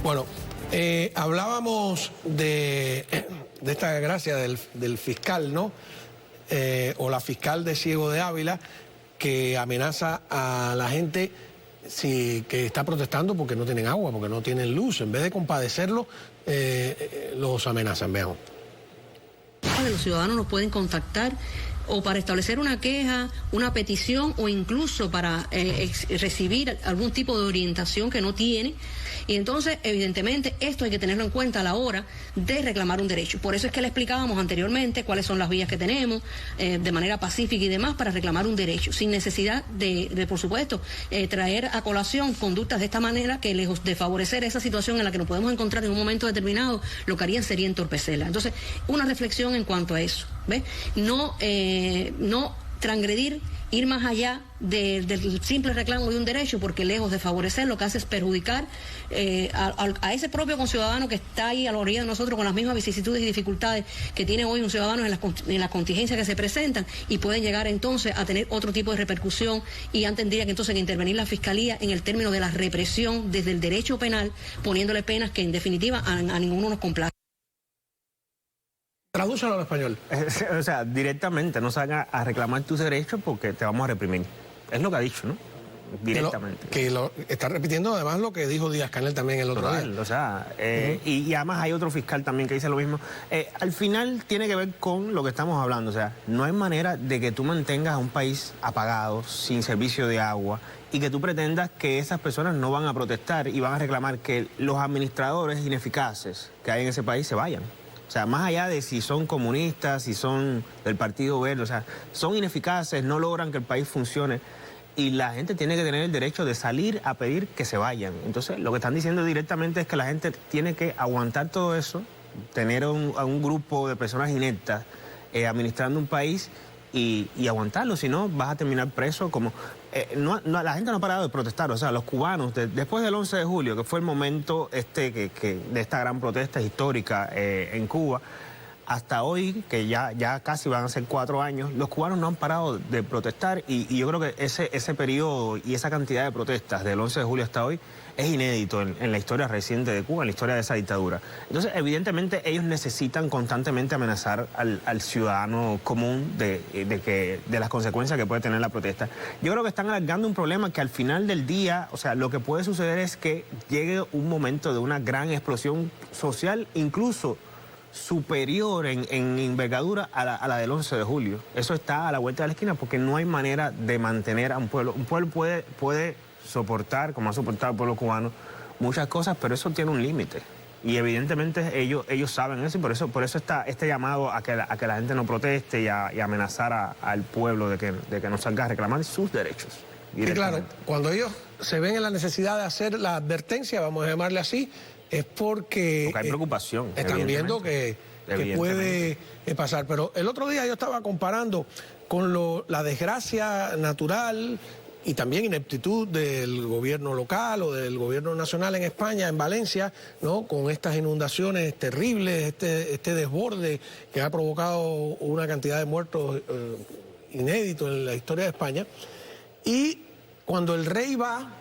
Bueno, hablábamos de esta desgracia del fiscal, ¿no? O la fiscal de Ciego de Ávila, que amenaza a la gente que está protestando porque no tienen agua, porque no tienen luz. En vez de compadecerlos, los amenazan. Veamos. Los ciudadanos nos pueden contactar o para establecer una queja, una petición o incluso para recibir algún tipo de orientación que no tiene. Y entonces, evidentemente, esto hay que tenerlo en cuenta a la hora de reclamar un derecho. Por eso es que le explicábamos anteriormente cuáles son las vías que tenemos de manera pacífica y demás para reclamar un derecho, sin necesidad de por supuesto, traer a colación conductas de esta manera que, lejos de favorecer esa situación en la que nos podemos encontrar en un momento determinado, lo que harían sería entorpecerla. Entonces, una reflexión en cuanto a eso, ¿ves? No transgredir, ir más allá del simple reclamo de un derecho, porque lejos de favorecer, lo que hace es perjudicar a ese propio conciudadano que está ahí a la orilla de nosotros con las mismas vicisitudes y dificultades que tiene hoy un ciudadano en las contingencias que se presentan, y pueden llegar entonces a tener otro tipo de repercusión, y antes tendría que entonces intervenir la Fiscalía en el término de la represión desde el derecho penal, poniéndole penas que en definitiva a ninguno nos complace. Tradúcelo al español. O sea, directamente, no salgas a reclamar tus derechos porque te vamos a reprimir. Es lo que ha dicho, ¿no? Directamente. Que lo está repitiendo además lo que dijo Díaz-Canel también el otro día. O sea, y además hay otro fiscal también que dice lo mismo. Al final tiene que ver con lo que estamos hablando. O sea, no hay manera de que tú mantengas a un país apagado, sin servicio de agua, y que tú pretendas que esas personas no van a protestar y van a reclamar que los administradores ineficaces que hay en ese país se vayan. O sea, más allá de si son comunistas, si son del Partido Verde, o sea, son ineficaces, no logran que el país funcione, y la gente tiene que tener el derecho de salir a pedir que se vayan. Entonces, lo que están diciendo directamente es que la gente tiene que aguantar todo eso, tener a un grupo de personas ineptas administrando un país y aguantarlo, si no vas a terminar preso. Como la gente no ha parado de protestar. O sea, los cubanos, después del 11 de julio, que fue el momento de esta gran protesta histórica en Cuba, hasta hoy, que ya casi van a ser 4 años, los cubanos no han parado de protestar, y yo creo que ese periodo y esa cantidad de protestas del 11 de julio hasta hoy es inédito en la historia reciente de Cuba, en la historia de esa dictadura. Entonces, evidentemente, ellos necesitan constantemente amenazar al ciudadano común de las consecuencias que puede tener la protesta. Yo creo que están alargando un problema que al final del día, o sea, lo que puede suceder es que llegue un momento de una gran explosión social, incluso superior en envergadura a la del 11 de julio. Eso está a la vuelta de la esquina, porque no hay manera de mantener a un pueblo. Un pueblo puede soportar, como ha soportado el pueblo cubano, muchas cosas, pero eso tiene un límite. Y evidentemente ellos saben eso, y por eso está este llamado a que la gente no proteste y a amenazar al pueblo de que no salga a reclamar sus derechos. Y claro, cuando ellos se ven en la necesidad de hacer la advertencia, vamos a llamarle así, es porque hay preocupación. Están viendo que puede pasar. Pero el otro día yo estaba comparando con la desgracia natural y también ineptitud del gobierno local o del gobierno nacional en España, en Valencia, ¿no? Con estas inundaciones terribles, este desborde que ha provocado una cantidad de muertos inédito en la historia de España. Y cuando el rey va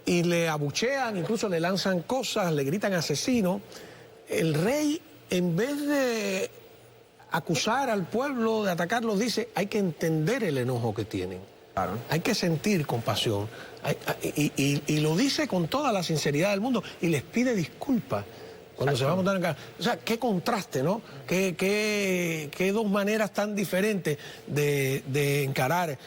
y le abuchean, incluso le lanzan cosas, le gritan asesino, el rey, en vez de acusar al pueblo, de atacarlos, dice, hay que entender el enojo que tienen. Claro. Hay que sentir compasión. Y lo dice con toda la sinceridad del mundo, y les pide disculpas cuando se va a montar en cara. O sea, qué contraste, ¿no? Qué dos maneras tan diferentes de encarar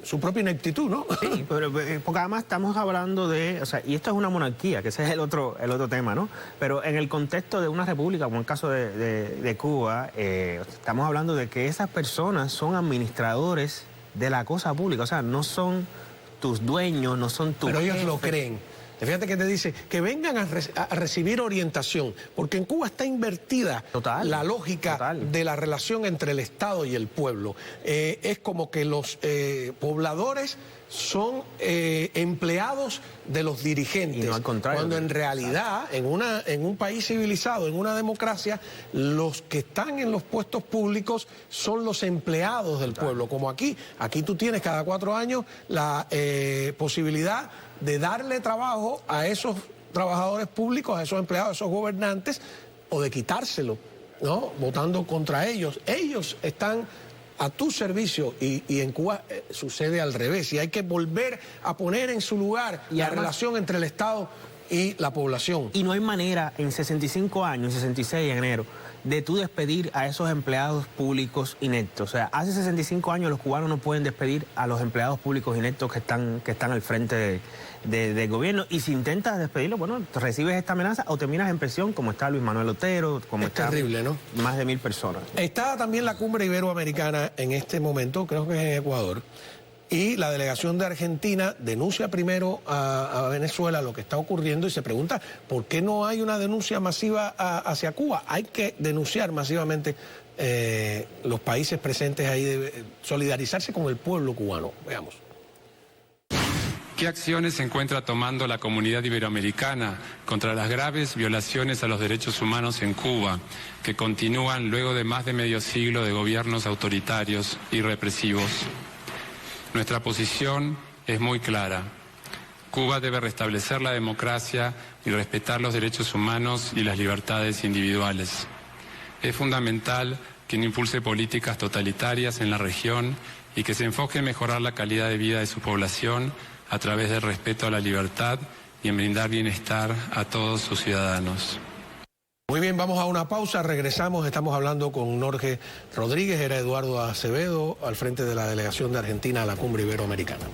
su propia ineptitud, ¿no? Sí, pero porque además estamos hablando de, o sea, y esto es una monarquía, que ese es el otro tema, ¿no? Pero en el contexto de una república, como el caso de Cuba, estamos hablando de que esas personas son administradores de la cosa pública, o sea, no son tus dueños, no son tus Pero ellos jefes. lo creen. Fíjate que te dice que vengan a recibir orientación, porque en Cuba está invertida la lógica de la relación entre el Estado y el pueblo. Es como que los pobladores son empleados de los dirigentes, y no al contrario, cuando en realidad en un país civilizado, en una democracia, los que están en los puestos públicos son los empleados del pueblo, como aquí tú tienes cada 4 años la posibilidad de darle trabajo a esos trabajadores públicos, a esos empleados, a esos gobernantes, o de quitárselo, ¿no? Votando contra ellos. Ellos están a tu servicio y en Cuba sucede al revés. Y hay que volver a poner en su lugar la relación entre el Estado y la población. Y no hay manera en 65 años, 66 en enero, de tú despedir a esos empleados públicos ineptos. O sea, hace 65 años los cubanos no pueden despedir a los empleados públicos ineptos que están al frente del gobierno. Y si intentas despedirlos, bueno, recibes esta amenaza o terminas en prisión, como está Luis Manuel Otero, como es terrible, ¿no? Más de 1000 personas. Está también la cumbre iberoamericana en este momento, creo que es en Ecuador. Y la delegación de Argentina denuncia primero a Venezuela lo que está ocurriendo y se pregunta por qué no hay una denuncia masiva hacia Cuba. Hay que denunciar masivamente los países presentes ahí, solidarizarse con el pueblo cubano. Veamos. ¿Qué acciones se encuentra tomando la comunidad iberoamericana contra las graves violaciones a los derechos humanos en Cuba, que continúan luego de más de medio siglo de gobiernos autoritarios y represivos? Nuestra posición es muy clara. Cuba debe restablecer la democracia y respetar los derechos humanos y las libertades individuales. Es fundamental que no impulse políticas totalitarias en la región y que se enfoque en mejorar la calidad de vida de su población a través del respeto a la libertad y en brindar bienestar a todos sus ciudadanos. Muy bien, vamos a una pausa, regresamos, estamos hablando con Norge Rodríguez, era Eduardo Acevedo, al frente de la delegación de Argentina a la Cumbre Iberoamericana.